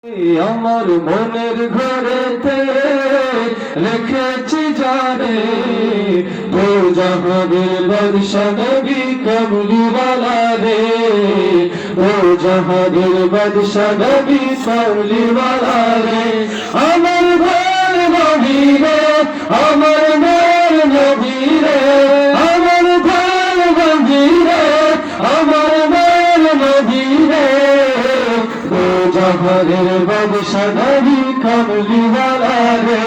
আমার মনের ঘরেতে রেখেছি জানে ও জাহানের বাদশা নবী কামলিওয়ালা রে, ও জাহানের বাদশা নবী কামলিওয়ালা রে। আমার ঘর নবী রে, আমার ঘর নবী রে, আমার ঘর নবী রে, আমার ঘর নবী রে, ও জাহানের বাদশা নবী কামলিওয়ালা রে,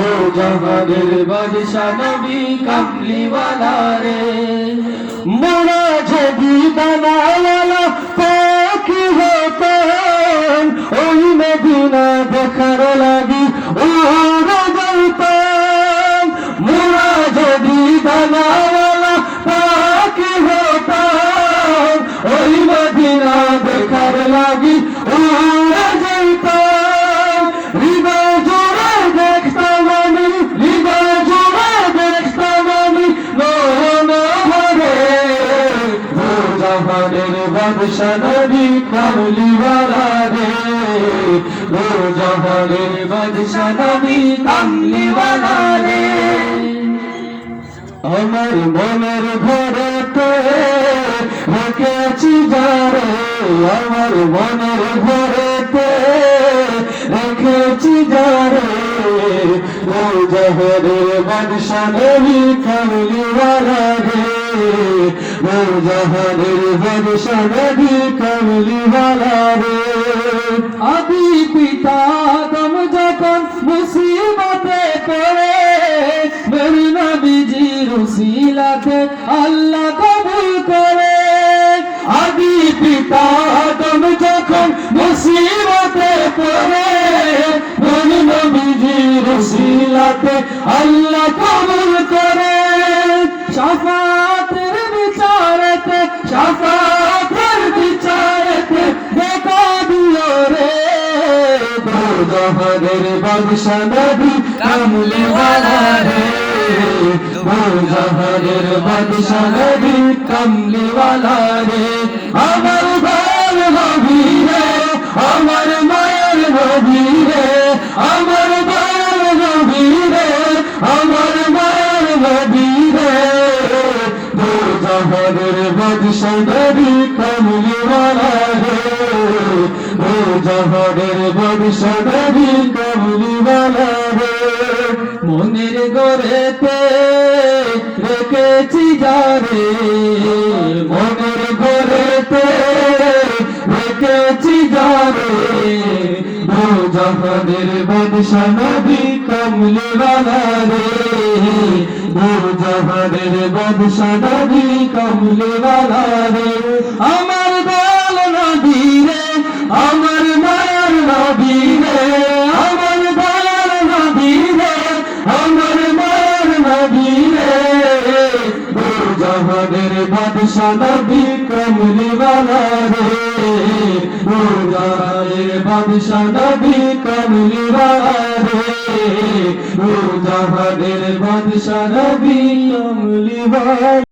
ও জাহানের বাদশা নবী কামলিওয়ালা রে। মোরা যদি দানাওয়ালা পাখি হতাম, ওই মদিনা দেখার লাগি উড়ে যাইতাম। মোরা যদি দানাওয়ালা পাখি হতাম, ওই মদিনা দেখার লাগি উড়ে যাইতাম। হৃদয় জোড়ে দেখতাম আমি, হৃদয় জোড়ে দেখতাম আমি নয়ন ভরে, ও জাহানের বাদশা নবী কামলিওয়ালা রে, ও জাহানের বাদশা নবী কামলিওয়ালা রে। আমার মনের ঘরেতে রেখেছি যারে, আমার মনের ঘরেতে রেখেছি যারে, ও জাহানের বাদশা নবী কামলিওয়ালা রে, ও জাহানের বাদশা নবী কামলিওয়ালা রে। আদি পিতা আদম যখন মুসিবতে পড়ে, মেরে নবীজির উসিলাতে আল্লাহ কবুল করে। আদি পিতা আদম যখন মুসিবতে পড়ে, মেরে নবীজির উসিলাতে আল্লাহ কবুল করে। শাফাতের বিচারেতে, শাফাতের বিচারেতে দেখা দিও রে, ও জাহানের বাদশা নবী কামলিওয়ালা রে, ও জাহানের বাদশা নবী কামলিওয়ালা রে। আমার ভাই নবী রে, আমার মায়ের নবী রে, আমার ভাই নবী রে, আমার মায়ের নবী রে, ও জাহানের বাদশা নবী কামলিওয়ালা রে, ও জাহানের বাদশা নবী কামলিওয়ালা রে। মনের ঘরেতে রেখেছি যারে, মনের ঘরেতে রেখেছি যারে, ও জাহানের বাদশা নবী কামলিওয়ালা রে, ও জাহানের বাদশা নবী কামলিওয়ালা রে। আমার দয়াল নবী রে, আমার মায়ার নবী রে, আমার দয়াল নবী রে, আমার মায়ার নবী রে, ও জাহানের বাদশা নবী কামলিওয়ালা রে, ও জাহানের বাদশা নবী কামলিওয়ালা রে, ও জাহানের বাদশা নবী কামলিওয়ালা।